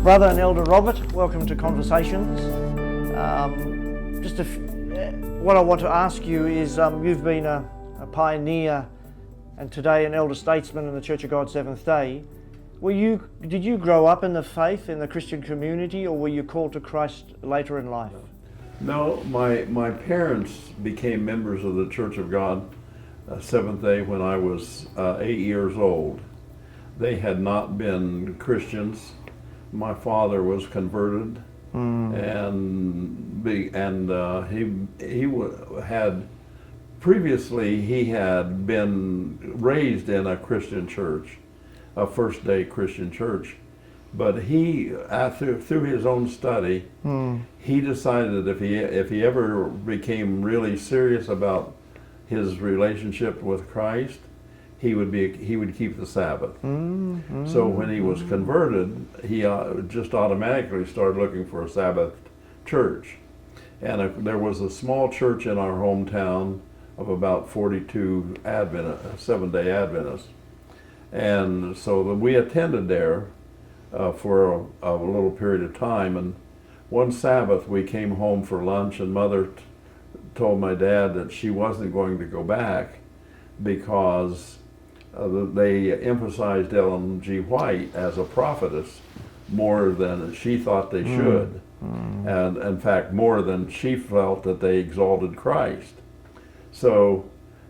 Brother and Elder Robert, welcome to Conversations. What I want to ask you is, you've been a pioneer and today an elder statesman in the Church of God Seventh Day. Did you grow up in the faith, in the Christian community, or were you called to Christ later in life? No, my parents became members of the Church of God Seventh Day when I was 8 years old. They had not been Christians. My father was converted, and he had been raised in a Christian church, a First Day Christian church, but he through his own study, he decided that if he ever became really serious about his relationship with Christ, he would keep the Sabbath. So when he was converted, he just automatically started looking for a Sabbath church. And there was a small church in our hometown of about 42 Seventh-day Adventists. And so we attended there for a little period of time. And one Sabbath we came home for lunch, and Mother told my dad that she wasn't going to go back because they emphasized Ellen G. White as a prophetess more than she thought they should, and in fact more than she felt that they exalted Christ. So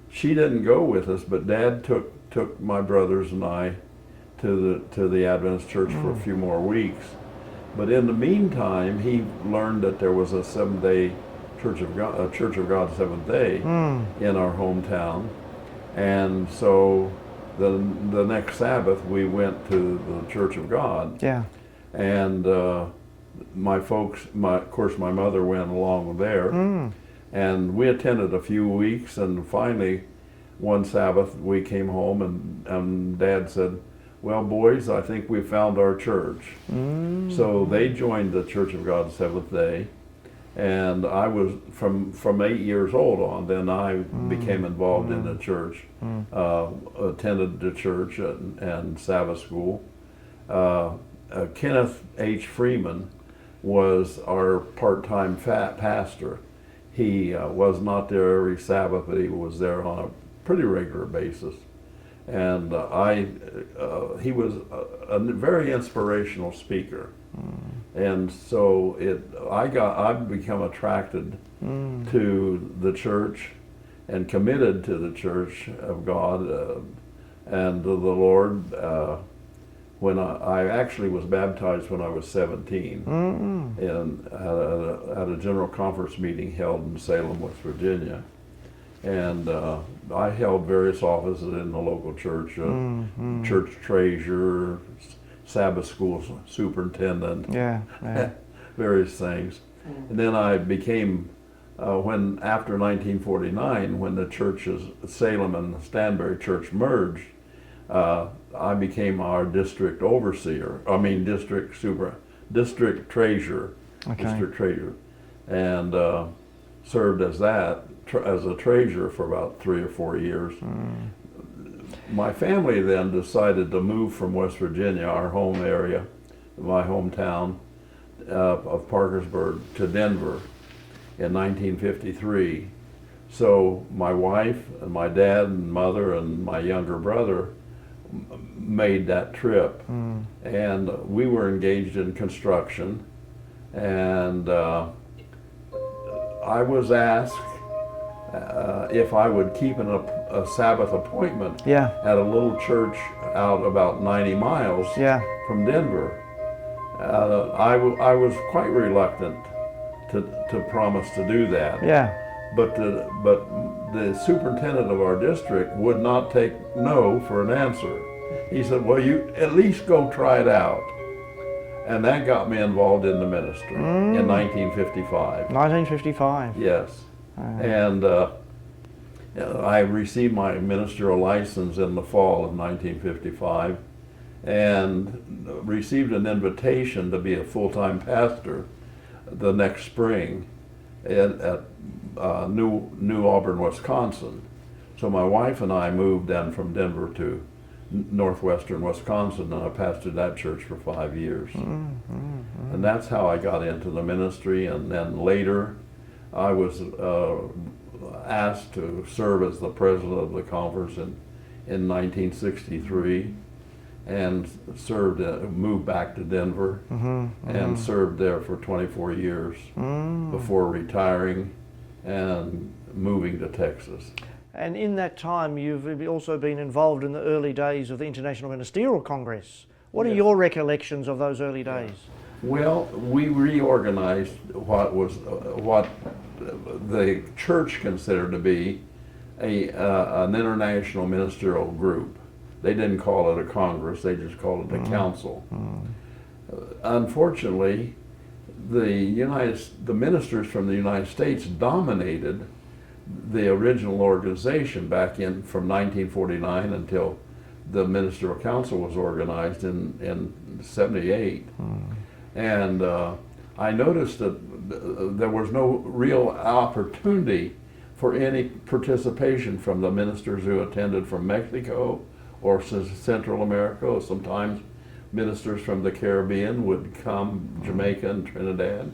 she didn't go with us, but Dad took my brothers and I to the Adventist church for a few more weeks. But in the meantime, he learned that there was a Seventh-day Church of God Seventh Day in our hometown, and so the next Sabbath we went to the Church of God. Yeah. And my folks, of course, my mother went along there, and we attended a few weeks, and finally, one Sabbath we came home, and Dad said, "Well, boys, I think we found our church." So they joined the Church of God Seventh Day, and I was from 8 years old on. Then I became involved in the church, attended the church and Sabbath school. Kenneth H. Freeman was our part-time pastor. He was not there every Sabbath, but he was there on a pretty regular basis. And he was a very inspirational speaker. And so I've become attracted to the church and committed to the Church of God and to the Lord. When I actually was baptized when I was 17 at a general conference meeting held in Salem, West Virginia. And I held various offices in the local church, church treasurer, Sabbath school superintendent, various things. And then I became, after 1949, when the churches, Salem and Stanberry Church merged, I became our district overseer, district treasurer, and served as that, as a treasurer for about 3 or 4 years. My family then decided to move from West Virginia, our home area, my hometown of Parkersburg, to Denver in 1953. So my wife and my dad and mother and my younger brother made that trip. And we were engaged in construction, and I was asked if I would keep a Sabbath appointment at a little church out about 90 miles from Denver. I was quite reluctant to promise to do that. But the superintendent of our district would not take no for an answer. He said, "Well, you at least go try it out." And that got me involved in the ministry in 1955. 1955. Yes. And I received my ministerial license in the fall of 1955 and received an invitation to be a full-time pastor the next spring at New Auburn, Wisconsin. So my wife and I moved then from Denver to northwestern Wisconsin, and I pastored that church for 5 years. And that's how I got into the ministry. And then later, I was asked to serve as the president of the conference in 1963, and moved back to Denver, and served there for 24 years before retiring and moving to Texas. And in that time, you've also been involved in the early days of the International Ministerial Congress. What are your recollections of those early days? Well, we reorganized what the church considered to be an international ministerial group. They didn't call it a congress; they just called it a council. Unfortunately, the ministers from the United States dominated the original organization back in from 1949 until the Ministerial Council was organized in 78. And I noticed that there was no real opportunity for any participation from the ministers who attended from Mexico or Central America. Sometimes ministers from the Caribbean would come, Jamaica and Trinidad,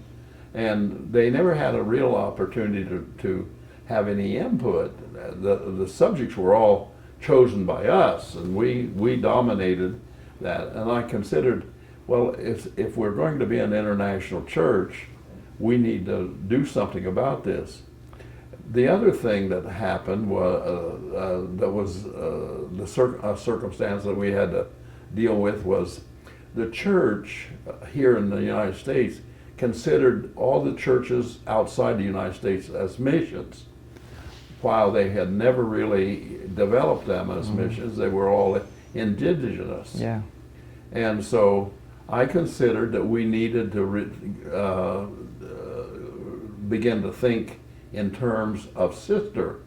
and they never had a real opportunity to have any input. The subjects were all chosen by us, and we dominated that. And I considered, well, if we're going to be an international church, we need to do something about this. The other thing that happened was a circumstance that we had to deal with was the church here in the United States considered all the churches outside the United States as missions, while they had never really developed them as missions. They were all indigenous. Yeah. And so I considered that we needed to begin to think in terms of sister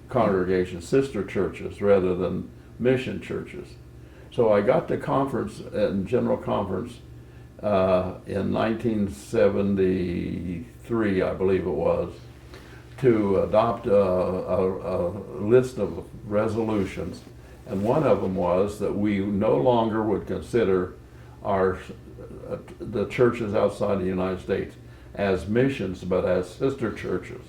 congregations, sister churches, rather than mission churches. So I got to conference, General Conference, in 1973, I believe it was, to adopt a list of resolutions. And one of them was that we no longer would consider the churches outside the United States as missions, but as sister churches.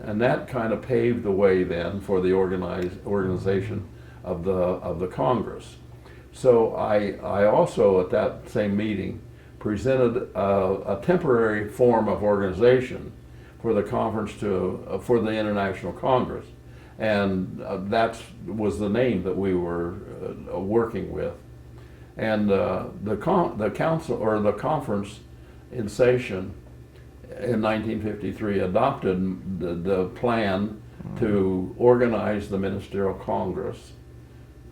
And that kind of paved the way then for the organization of the Congress. So I also, at that same meeting, presented a temporary form of organization for the conference for the International Congress, and that was the name that we were working with. And the council, or the conference in session in 1953, adopted the plan to organize the Ministerial Congress,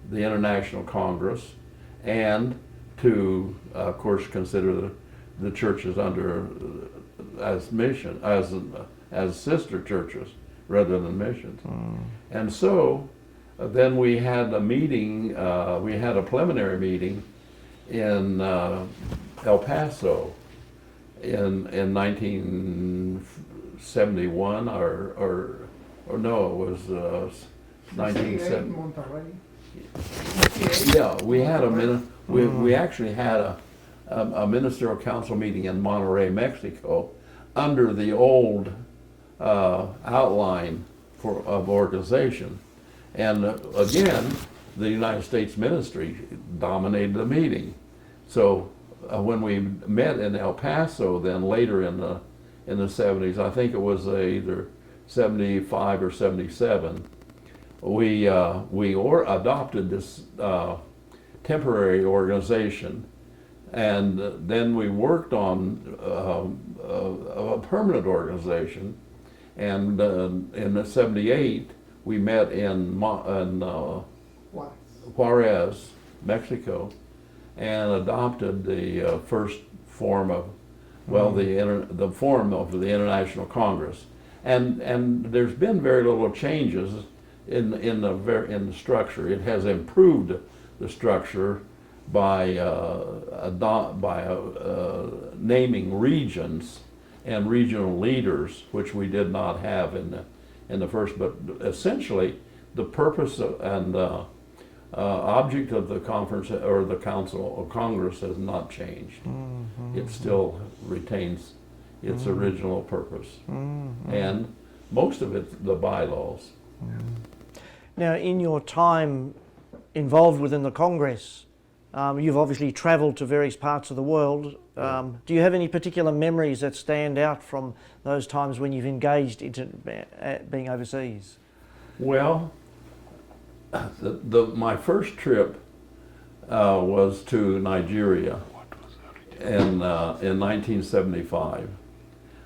the International Congress, and to, of course, consider the churches as mission, as sister churches rather than missions. And so then we had a meeting, we had a preliminary meeting in El Paso in 1971, or no, it was 1970. Yeah, we had we actually had a ministerial council meeting in Monterrey, Mexico, under the old outline of organization. And again, the United States ministry dominated the meeting. So when we met in El Paso, then later in the 70s, I think it was either 75 or 77, we adopted this temporary organization, and then we worked on a permanent organization. And in the 78, we met in Juarez, Mexico, and adopted the first form of, the form of the International Congress. And there's been very little changes in the structure. It has improved the structure by naming regions and regional leaders, which we did not have in the first. But essentially, the purpose object of the conference or the council or Congress has not changed. It still retains its original purpose, and most of it the bylaws. Now, in your time involved within the Congress, you've obviously travelled to various parts of the world. Do you have any particular memories that stand out from those times when you've engaged into being overseas? Well, my first trip was to Nigeria in 1975,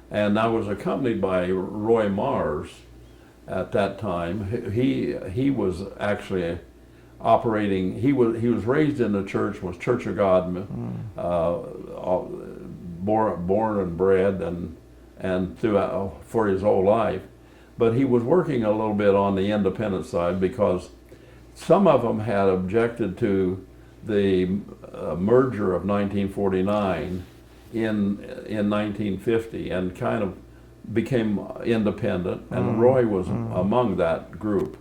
and I was accompanied by Roy Mars. At that time, he was actually operating. He was raised in the church, was Church of God, born and bred, and throughout for his whole life. But he was working a little bit on the independent side because some of them had objected to the merger of 1949 in 1950 and kind of became independent, and Roy was among that group.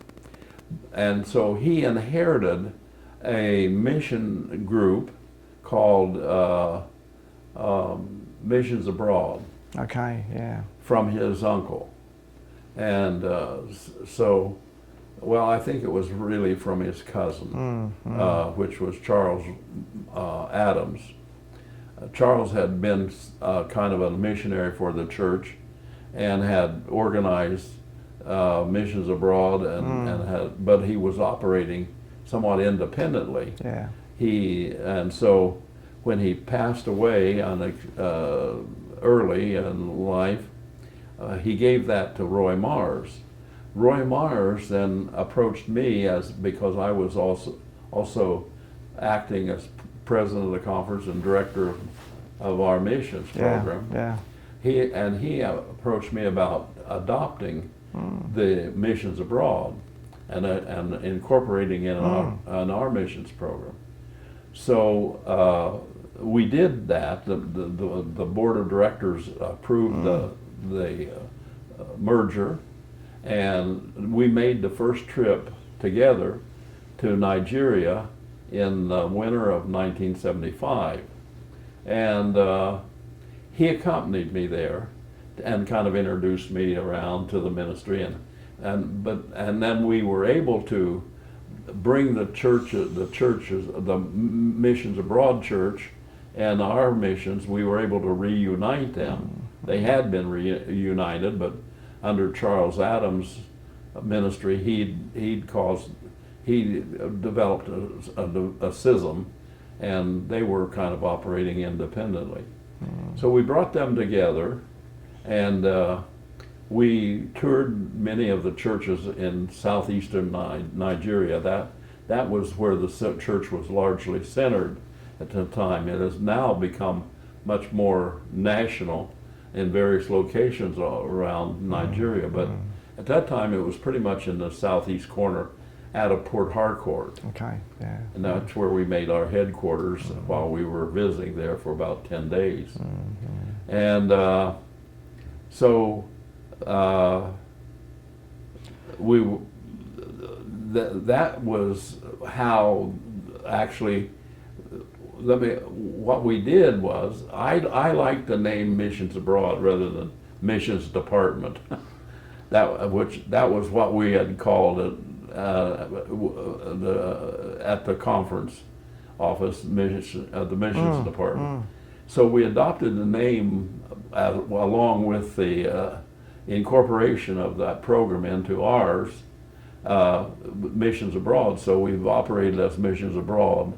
And so he inherited a mission group called Missions Abroad. Okay, yeah. From his uncle. And so, well, I think it was really from his cousin, which was Charles Adams. Charles had been kind of a missionary for the church and had organized missions abroad, but he was operating somewhat independently. Yeah. And so when he passed away early in life, he gave that to Roy Mars. Roy Mars then approached me because I was also acting as president of the conference and director of our missions program. Yeah. He approached me about adopting the missions abroad and incorporating it in our missions program. So we did that. The board of directors approved the merger, and we made the first trip together to Nigeria in the winter of 1975. And he accompanied me there and kind of introduced me around to the ministry, and then we were able to bring the missions abroad church and our missions. We were able to reunite them. They had been reunited, but under Charles Adams' ministry, he developed a schism, and they were kind of operating independently. So we brought them together, and we toured many of the churches in southeastern Nigeria. That was where the church was largely centered at the time. It has now become much more national in various locations around Nigeria, but at that time it was pretty much in the southeast corner out of Port Harcourt. Okay, yeah. And that's where we made our headquarters while we were visiting there for about 10 days. And so that was how actually, what we did was, I like the name Missions Abroad rather than Missions Department. that was what we had called it at the conference office, the Missions Department. So we adopted the name along with the incorporation of that program into ours, Missions Abroad. So we've operated as Missions Abroad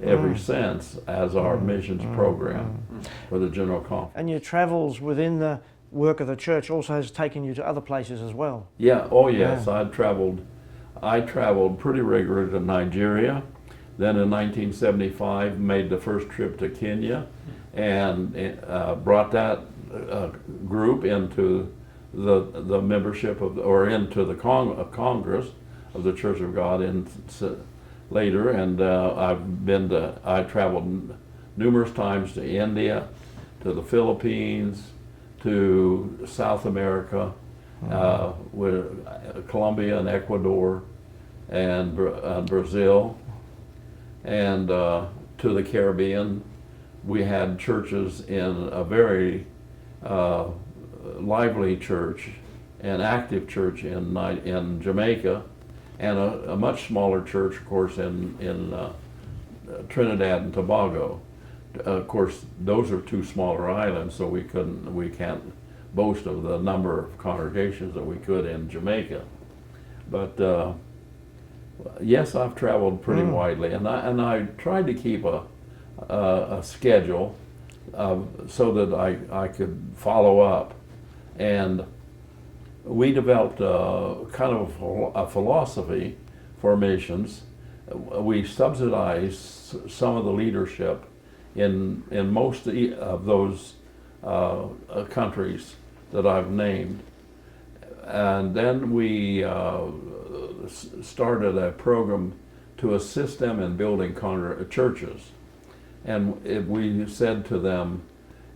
ever since as our missions program for the General Conference. And your travels within the work of the church also has taken you to other places as well. Yeah, oh yes, I traveled pretty regularly to Nigeria. Then in 1975 made the first trip to Kenya and brought that group into the membership of, or into the Congress of the Church of God later, and I traveled numerous times to India, to the Philippines, to South America, with Colombia and Ecuador, and Brazil, and to the Caribbean. We had churches in a very lively church, an active church in Jamaica, and a much smaller church, of course, in Trinidad and Tobago. Of course, those are two smaller islands, so we can't boast of the number of congregations that we could in Jamaica. But yes, I've traveled pretty widely, and I tried to keep a schedule so that I could follow up. And we developed kind of a philosophy for missions. We subsidized some of the leadership in most of those countries that I've named. And then we started a program to assist them in building churches. And we said to them,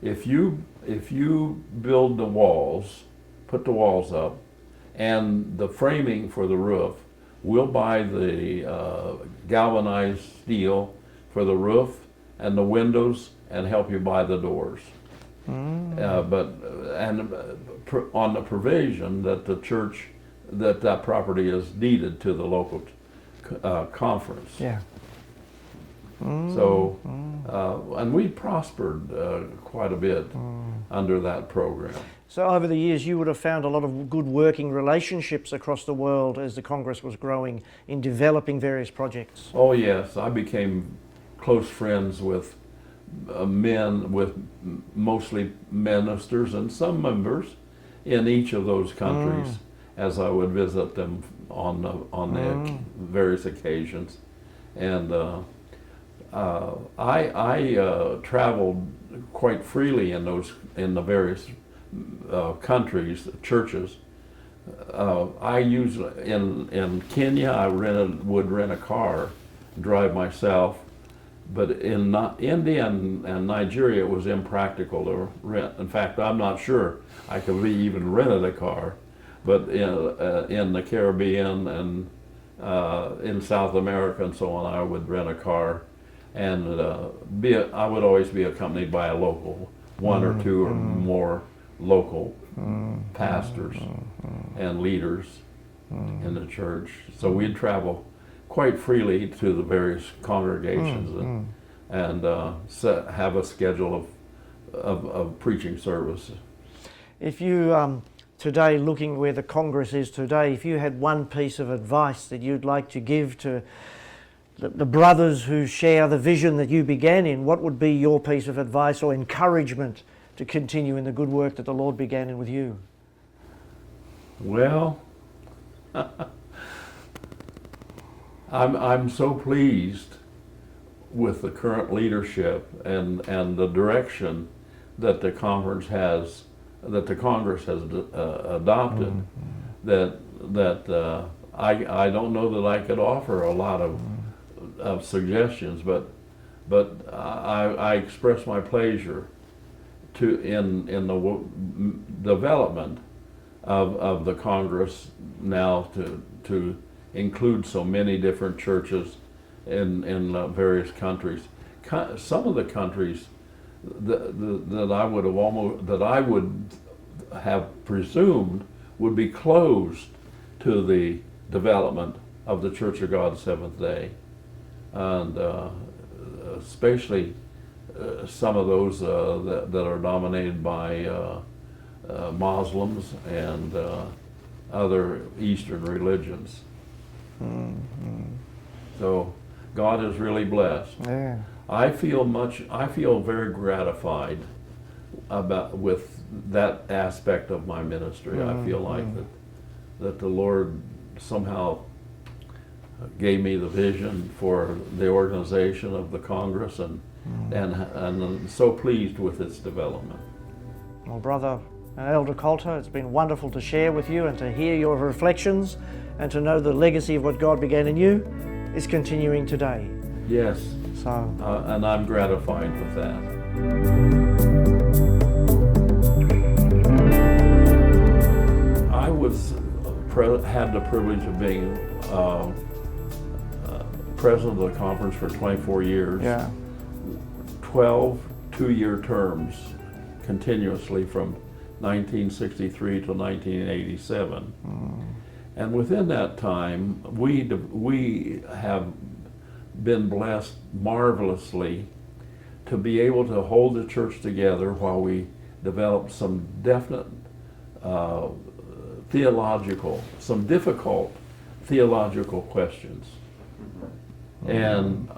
if you build the walls, put the walls up, and the framing for the roof, we'll buy the galvanized steel for the roof and the windows and help you buy the doors. But on the provision that the church, that property is deeded to the local conference. Yeah. So, and we prospered quite a bit under that program. So over the years, you would have found a lot of good working relationships across the world as the Congress was growing in developing various projects. Oh yes, I became close friends with men, with mostly ministers and some members in each of those countries as I would visit them on the various occasions. And I traveled quite freely in the various countries, churches. I usually in Kenya I would rent a car, drive myself, but in India and Nigeria it was impractical to rent. In fact, I'm not sure I could even rented a car, but in the Caribbean and in South America and so on, I would rent a car, and I would always be accompanied by a local, one or two or more local pastors and leaders in the church. So we'd travel quite freely to the various congregations and have a schedule of preaching services. If you, today, looking where the Congress is today, if you had one piece of advice that you'd like to give to the brothers who share the vision that you began in, what would be your piece of advice or encouragement to continue in the good work that the Lord began in with you? Well, I'm so pleased with the current leadership and the direction that the Congress has adopted. That I don't know that I could offer a lot of suggestions, but I express my pleasure in the development of the Congress now to include so many different churches in various countries. Some of the countries that I would have presumed would be closed to the development of the Church of God Seventh Day, and especially some of those that are dominated by Muslims and other Eastern religions. So God is really blessed. Yeah. I feel very gratified with that aspect of my ministry. I feel like that the Lord somehow gave me the vision for the organization of the Congress, and I'm so pleased with its development. Well, Brother Elder Coulter, it's been wonderful to share with you and to hear your reflections and to know the legacy of what God began in you is continuing today. Yes, So, and I'm gratified with that. I had the privilege of being president of the conference for 24 years. Yeah. 12 two-year terms continuously from 1963 to 1987. And within that time, we have been blessed marvelously to be able to hold the church together while we develop some definite some difficult theological questions, and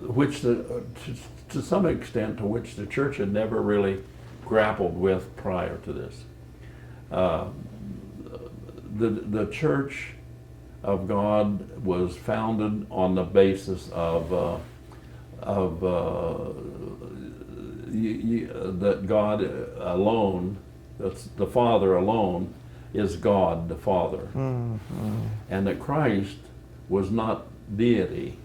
which to some extent to which the church had never really grappled with prior to this. The Church of God was founded on the basis of that God alone, that's the Father alone, is God the Father, and that Christ was not deity.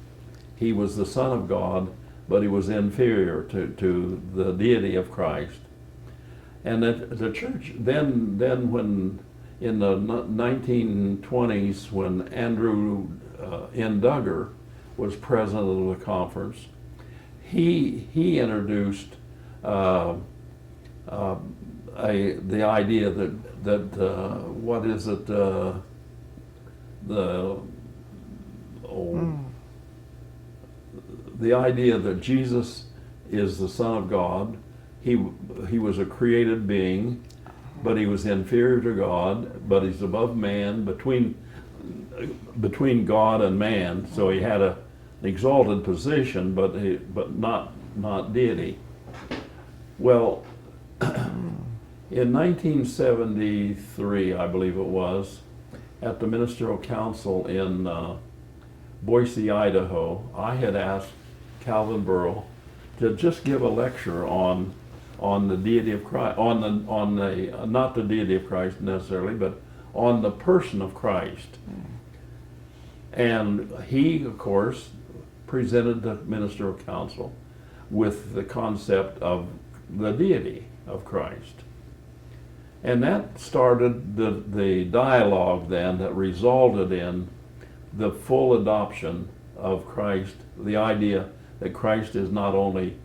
He was the Son of God, but he was inferior to the deity of Christ. And that the church then when in the 1920s, when Andrew N. Duggar was president of the conference, he introduced the idea that what is it, the idea that Jesus is the Son of God. He was a created being, but he was inferior to God, but he's above man, between God and man. So he had an exalted position, but not deity. Well, in 1973, I believe it was, at the Ministerial Council in Boise, Idaho, I had asked Calvin Burrell to just give a lecture on the deity of Christ, not the deity of Christ necessarily, but on the person of Christ. And he, of course, presented the Ministerial Council with the concept of the deity of Christ. And that started the dialogue then that resulted in the full adoption of Christ, the idea that Christ is not only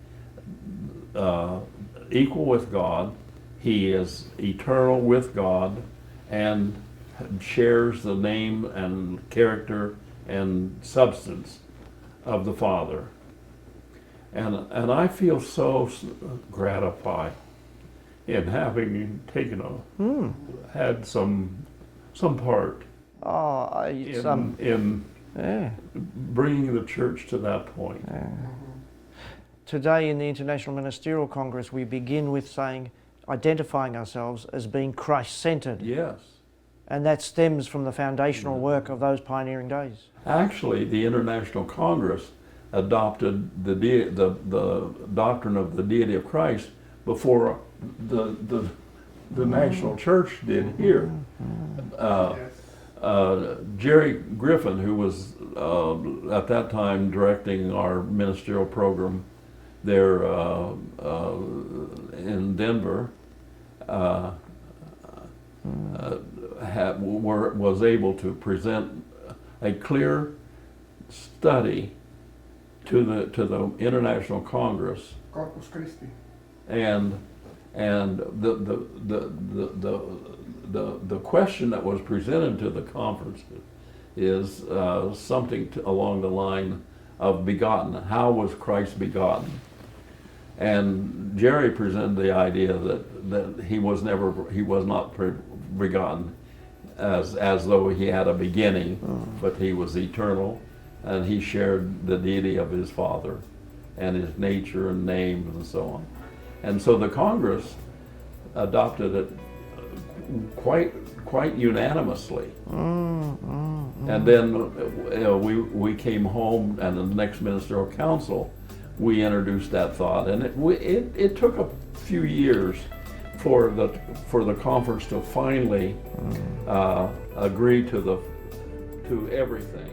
equal with God, he is eternal with God and shares the name and character and substance of the Father. And I feel so gratified in having taken had some part in bringing the church to that point. Today in the International Ministerial Congress, we begin with identifying ourselves as being Christ-centered. Yes. And that stems from the foundational work of those pioneering days. Actually, the International Congress adopted the doctrine of the deity of Christ before the national church did here. Jerry Griffin, who was at that time directing our ministerial program there in Denver, was able to present a clear study to the International Congress, Corpus Christi, and the question that was presented to the conference is something along the line of begotten. How was Christ begotten? And Jerry presented the idea that he was not begotten as though he had a beginning, but he was eternal, and he shared the deity of his Father and his nature and name and so on. And so the Congress adopted it quite unanimously. And then we came home, and in the next ministerial council, we introduced that thought, and it took a few years for the conference to finally agree to everything.